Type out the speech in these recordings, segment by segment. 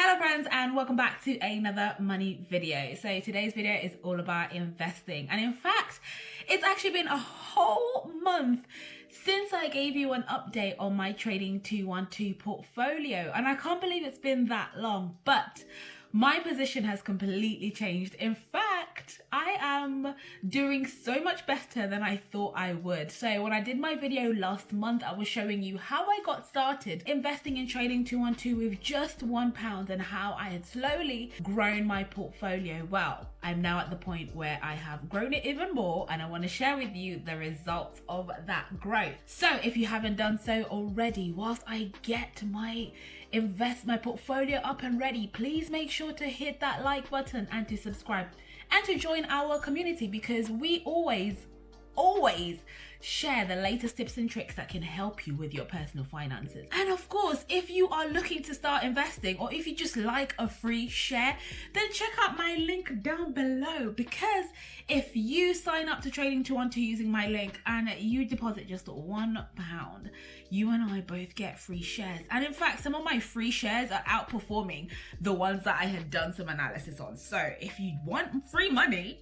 Hello friends, and welcome back to another money video. So today's video is all about investing, and in fact it's actually been a whole month since I gave you an update on my trading 212 portfolio, and I can't believe it's been that long, but my position has completely changed. In fact, I am doing so much better than I thought I would. So when I did my video last month, I was showing you how I got started investing in trading 212 with just £1 and how I had slowly grown my portfolio. Well, I'm now at the point where I have grown it even more, and I want to share with you the results of that growth. So if you haven't done so already, whilst I get my portfolio up and ready, please make sure to hit that like button and to subscribe and to join our community, because we always share the latest tips and tricks that can help you with your personal finances. And of course, if you are looking to start investing, or if you just like a free share, then check out my link down below, because if you sign up to Trading 212 using my link and you deposit just £1, you and I both get free shares. And in fact, some of my free shares are outperforming the ones that I had done some analysis on. So if you want free money,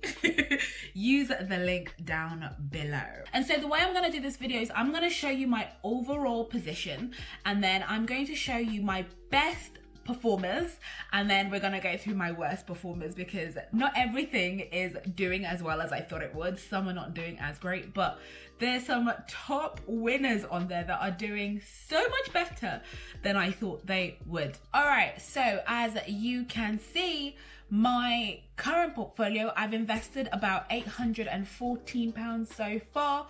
use the link down below. And so the way I'm going to do this video is I'm going to show you my overall position, and then I'm going to show you my best performers, and then we're going to go through my worst performers, because not everything is doing as well as I thought it would. Some are not doing as great, but there's some top winners on there that are doing so much better than I thought they would. All right, so as you can see, my current portfolio, I've invested about £814 so far,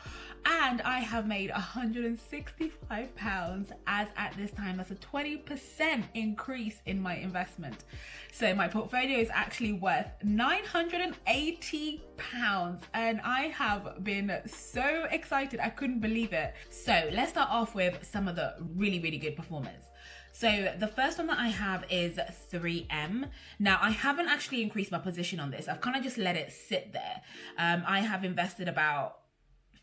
and I have made £165 as at this time. That's a 20% increase in my investment. So my portfolio is actually worth £980, and I have been so excited. I couldn't believe it. So let's start off with some of the really good performers. So the first one that I have is 3M. Now, I haven't actually increased my position on this. I've kind of just let it sit there. I have invested about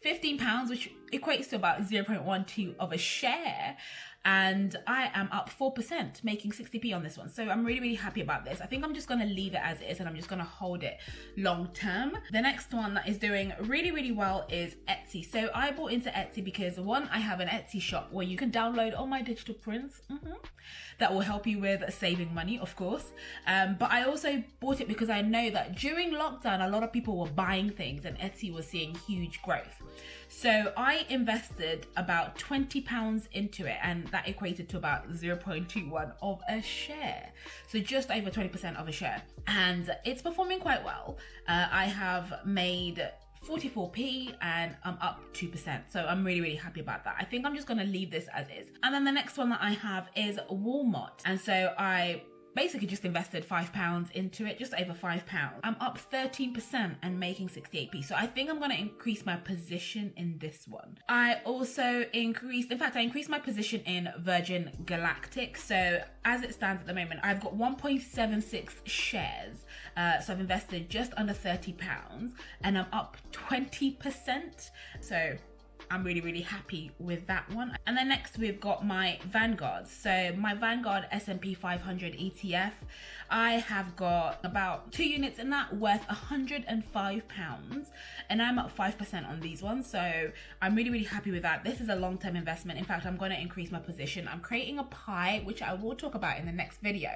£15, which equates to about 0.12 of a share. And I am up 4%, making 60p on this one. So I'm really happy about this. I think I'm just going to leave it as it is, and I'm just going to hold it long term. The next one that is doing really well is Etsy. So I bought into Etsy because, one, I have an Etsy shop where you can download all my digital prints. That will help you with saving money, of course. But I also bought it because I know that during lockdown, a lot of people were buying things and Etsy was seeing huge growth. So I invested about £20 into it, and that equated to about 0.21 of a share. So just over 20% of a share. And it's performing quite well. I have made 44p and I'm up 2%. So I'm really happy about that. I think I'm just going to leave this as is. And then the next one that I have is Walmart. And so I basically just invested £5 into it, just over £5. I'm up 13% and making 68p. So I think I'm going to increase my position in this one. I also increased my position in Virgin Galactic. So as it stands at the moment, I've got 1.76 shares. So I've invested just under £30 and I'm up 20%. So I'm really happy with that one. And then next we've got my Vanguard. So my Vanguard S&P 500 ETF, I have got about 2 units in that worth £105, and I'm up 5% on these ones. So I'm really happy with that. This is a long-term investment. In fact, I'm going to increase my position. I'm creating a pie, which I will talk about in the next video.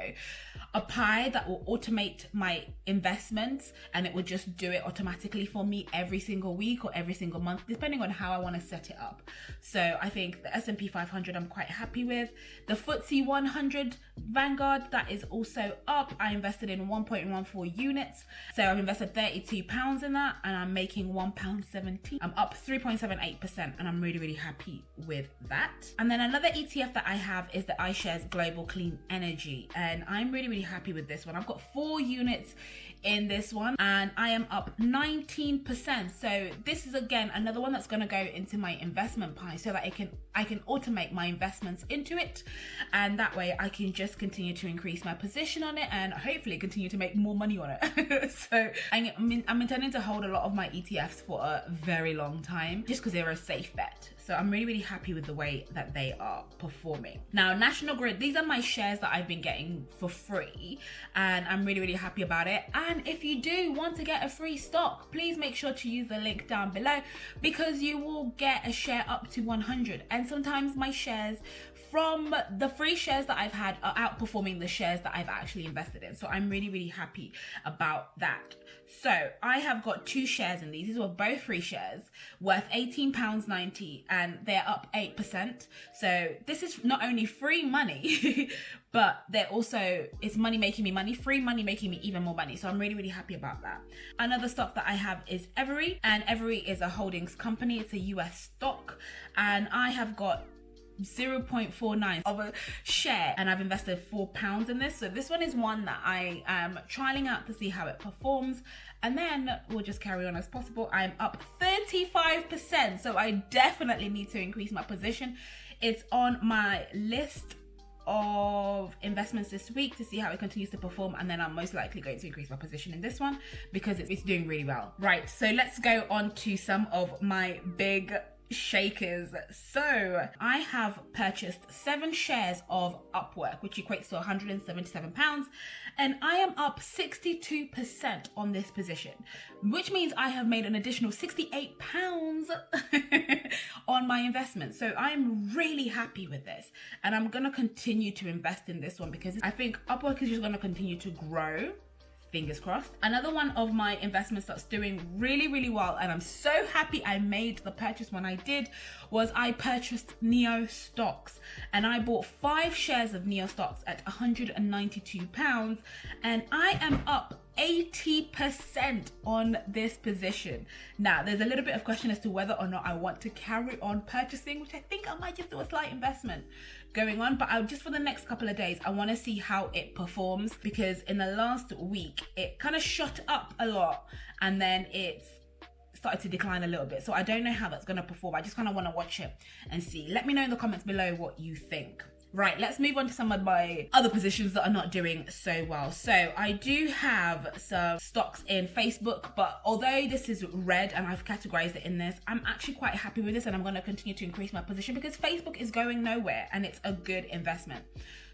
A pie that will automate my investments, and it will just do it automatically for me every single week or every single month, depending on how I want to set it up. So I think the S&P 500 I'm quite happy with. The Ftse 100 Vanguard, that is also up. I invested in 1.14 units. So I've invested £32 in that, and I'm making £1.70. I'm up 3.78%, and I'm really happy with that. And then another ETF that I have is the Ishares Global Clean Energy, and I'm really happy with this one. I've got 4 units in this one, and I am up 19%. So this is again another one that's going to go into my investment pie, so that I can automate my investments into it, and that way I can just continue to increase my position on it and hopefully continue to make more money on it. So I'm intending to hold a lot of my ETFs for a very long time, just because they're a safe bet. So I'm really, really happy with the way that they are performing. Now, National Grid, these are my shares that I've been getting for free, and I'm really, really happy about it. And if you do want to get a free stock, please make sure to use the link down below, because you will get a share up to 100. And sometimes my shares from the free shares that I've had are outperforming the shares that I've actually invested in. So I'm really, really happy about that. So I have got 2 shares in these. These were both free shares worth £18.90, and they're up 8%. So this is not only free money, but they're also, it's money making me money, free money making me even more money. So I'm really, really happy about that. Another stock that I have is Every, and Every is a holdings company. It's a US stock, and I have got 0.49 of a share, and I've invested £4 in this. So this one is one that I am trialing out to see how it performs, and then we'll just carry on as possible. I'm up 35%, so I definitely need to increase my position. It's on my list of investments this week to see how it continues to perform, and then I'm most likely going to increase my position in this one because it's doing really well. Right, so let's go on to some of my big shakers. So I have purchased 7 shares of Upwork, which equates to £177, and I am up 62% on this position, which means I have made an additional £68 on my investment. So I'm really happy with this, and I'm going to continue to invest in this one because I think Upwork is just going to continue to grow. Fingers crossed. Another one of my investments that's doing really, really well, and I'm so happy I made the purchase when I did, was I purchased Neo stocks, and I bought 5 shares of Neo stocks at £192, and I am up 80% on this position. Now, there's a little bit of question as to whether or not I want to carry on purchasing, which I think I might just do a slight investment going on, but just for the next couple of days, I want to see how it performs, because in the last week, it kind of shot up a lot, and then it's started to decline a little bit. So I don't know how that's going to perform. I just kind of want to watch it and see. Let me know in the comments below what you think. Right, let's move on to some of my other positions that are not doing so well. So I do have some stocks in Facebook, but although this is red and I've categorized it in this, I'm actually quite happy with this, and I'm going to continue to increase my position because Facebook is going nowhere and it's a good investment.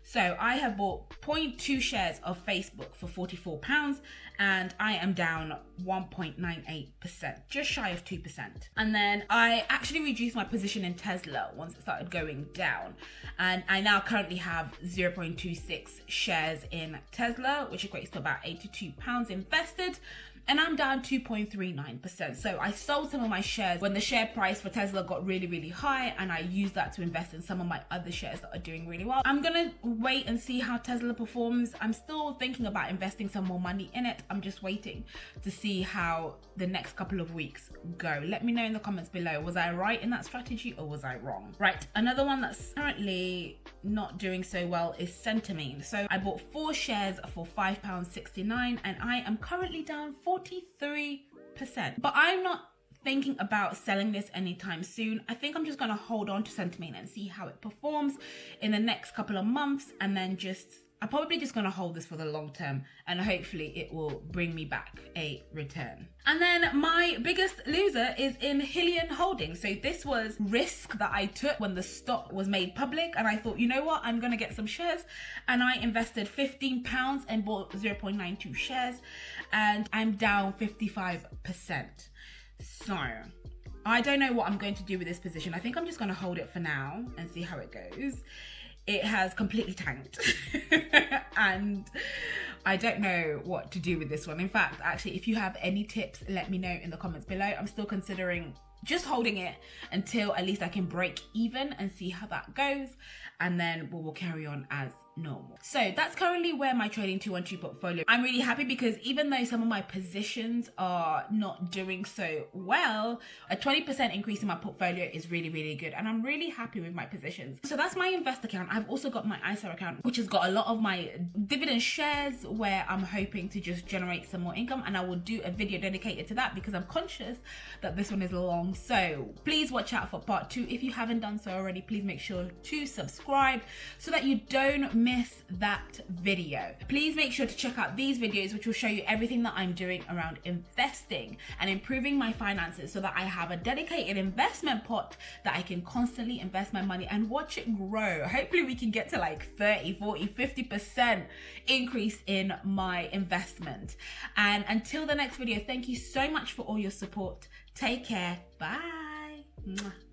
So I have bought 0.2 shares of Facebook for £44, and I am down 1.98%, just shy of 2%. And then I actually reduced my position in Tesla once it started going down, and I now currently have 0.26 shares in Tesla, which equates to about £82 invested. And I'm down 2.39%. So I sold some of my shares when the share price for Tesla got really, really high, and I used that to invest in some of my other shares that are doing really well. I'm gonna wait and see how Tesla performs. I'm still thinking about investing some more money in it. I'm just waiting to see how the next couple of weeks go. Let me know in the comments below. Was I right in that strategy or was I wrong? Right, another one that's currently not doing so well is Centamine. So I bought 4 shares for £5.69, and I am currently down 43%. But I'm not thinking about selling this anytime soon. I think I'm just going to hold on to Centamine and see how it performs in the next couple of months, and then I'm probably just going to hold this for the long term, and hopefully it will bring me back a return. And then my biggest loser is in Hillian Holdings. So this was risk that I took when the stock was made public, and I thought, you know what, I'm going to get some shares, and I invested £15 and bought 0.92 shares, and I'm down 55%. So I don't know what I'm going to do with this position. I think I'm just going to hold it for now and see how it goes. It has completely tanked and I don't know what to do with this one. In fact, actually, if you have any tips, let me know in the comments below. I'm still considering just holding it until at least I can break even and see how that goes, and then we will carry on as normal. So that's currently where my trading 212 portfolio. I'm really happy because even though some of my positions are not doing so well, a 20% increase in my portfolio is really, really good, and I'm really happy with my positions. So that's my invest account. I've also got my ISA account, which has got a lot of my dividend shares where I'm hoping to just generate some more income, and I will do a video dedicated to that because I'm conscious that this one is long. So please watch out for part 2. If you haven't done so already, please make sure to subscribe so that you don't miss that video. Please make sure to check out these videos, which will show you everything that I'm doing around investing and improving my finances so that I have a dedicated investment pot that I can constantly invest my money and watch it grow. Hopefully we can get to like 30, 40, 50% increase in my investment. And until the next video, thank you so much for all your support. Take care. Bye. Mwah.